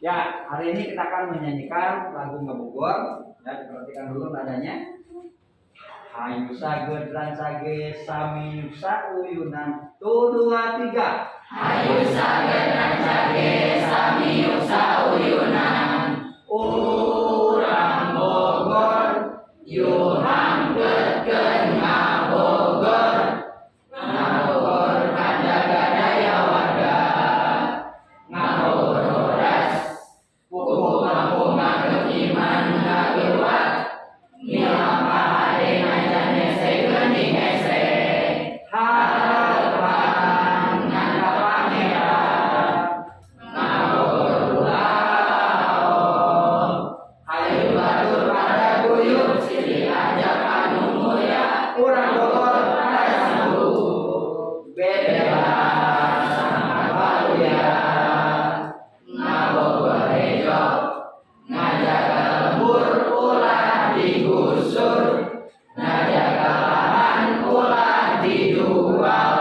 Ya, hari ini kita akan menyanyikan lagu Ngabogor. Ya, diperhatikan dulu nadanya. Hayu sage dran sage sami yuksa uyunan. Tuh, 2, 3. Hayu sage dran sage sami yuksa uyunan. Urang Bogor, Yuhang ketken Ngabogor. Ngabogor kada gadaya warga. Ngabogores kuku kampung ngagekiman ngagewat. Milang pahade ngajan hese geuning hese. Harapan ngan pangeran. Ngabogor ulaon. Hayu batur pada guyub silih ajak anu mulia. Urang Bogor pada sambut bebelas sangka baluya. Ngabogor rejo ngajaga lembur ulah digusur. Ngajaga lahan ulah dijual.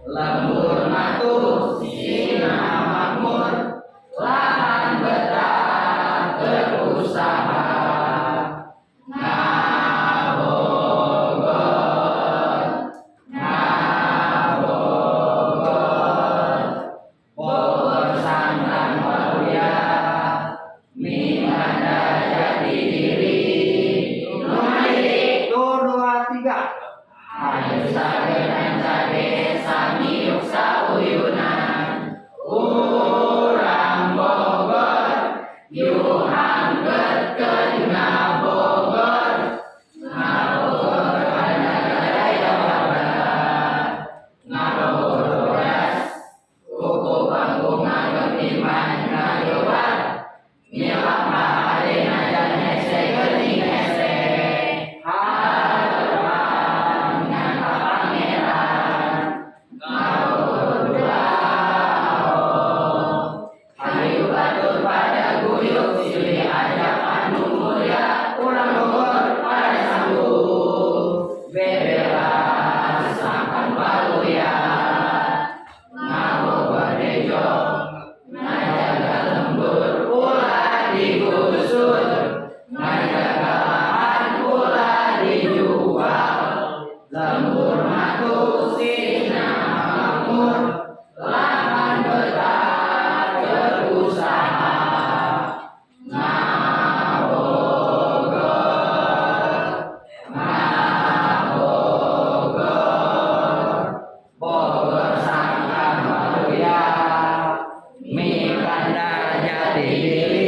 Lembur matuh sina makmur. Lahan betah berusaha. Ngabogor, Ngabogor, Bogor santang mulia. Minganda jati diri. Numalik. Tuh, 2, 3. Hayu sage dran sage sami yuksa uyunan. Urang Bogor, yuhang ketken Ngabogor. Ngabogor kada gadaya warga. Ngabogores kuku kampung ngagekiman ngagewat. Milang pahade ngajan hese geuning hese. Harapan ngan pangeran. Ngabogor ulaon. Hayu batur pada guyub silih ajak anu mulia. Urang Bogor pada sambut bebelas sangkan baluya. Ngabogor rejo ngajaga lembur ulah digusur. Ngajaga lahan ulah dijual. Lembur matuh sina makmur. Lahan betah berusaha. Ngabogor, Ngabogor, Bogor sangkan mulia. Minganda jati diri.